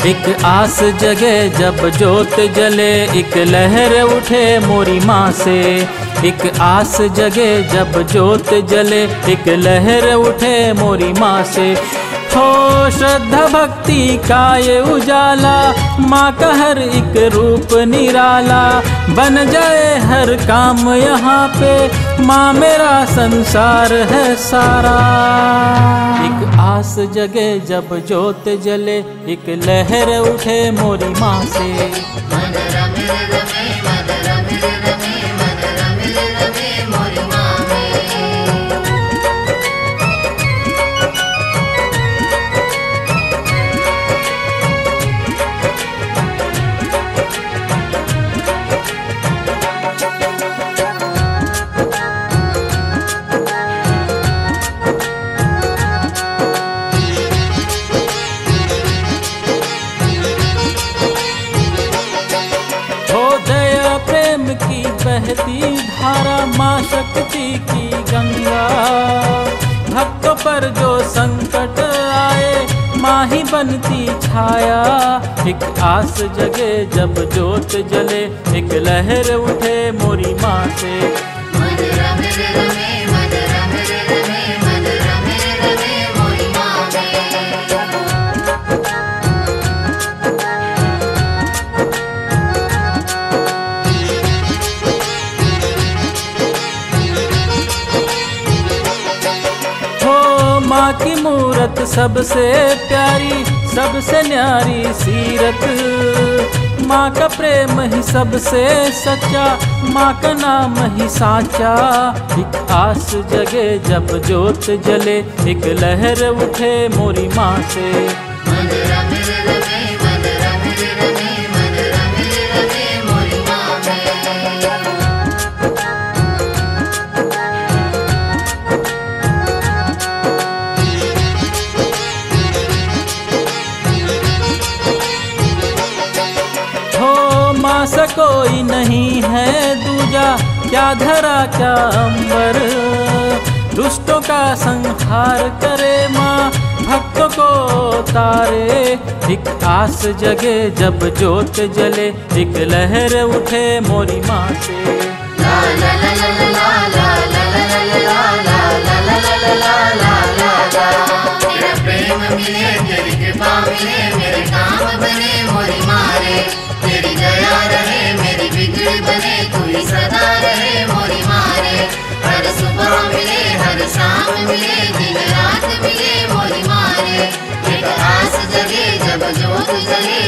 एक आस जगे जब जोत जले, एक लहर उठे मोरी माँ से। एक आस जगे जब जोत जले, एक लहर उठे मोरी माँ से। हो श्रद्धा भक्ति का ये उजाला, माँ का हर एक रूप निराला। बन जाए हर काम यहाँ पे, माँ मेरा संसार है सारा। एक आस जगे जब जोत जले, एक लहर उठे मोरी माँ से। की बहती धारा, माँ शक्ति की गंगा। भक्तों पर जो संकट आए, माँ ही बनती छाया। एक आस जगे जब जोत जले, एक लहर उठे मोरी माँ से। माँ की मूरत सबसे प्यारी, सबसे न्यारी सीरत। माँ का प्रेम ही सबसे सच्चा, माँ का नाम ही साचा। एक आस जगे जब जोत जले, एक लहर उठे मोरी माँ से। माँ सा कोई नहीं है दूजा, क्या धरा क्या अंबर। दुष्टों का संहार करे माँ, भक्तों को तारे। एक आस जगे जब जोत जले, एक लहर उठे मोरी माँ से। तेरा प्रेम मिले, तेरी कृपा मिले, मेरे काम बने मोरी मारे। तेरी दया रहे, मेरी बिगड़ी बने, तू ही सदा रहे मोरी मारे। हर सुबह मिले, हर शाम मिले, दिन रात मिले मोरी मारे। एक आस जगे जब जोत जले,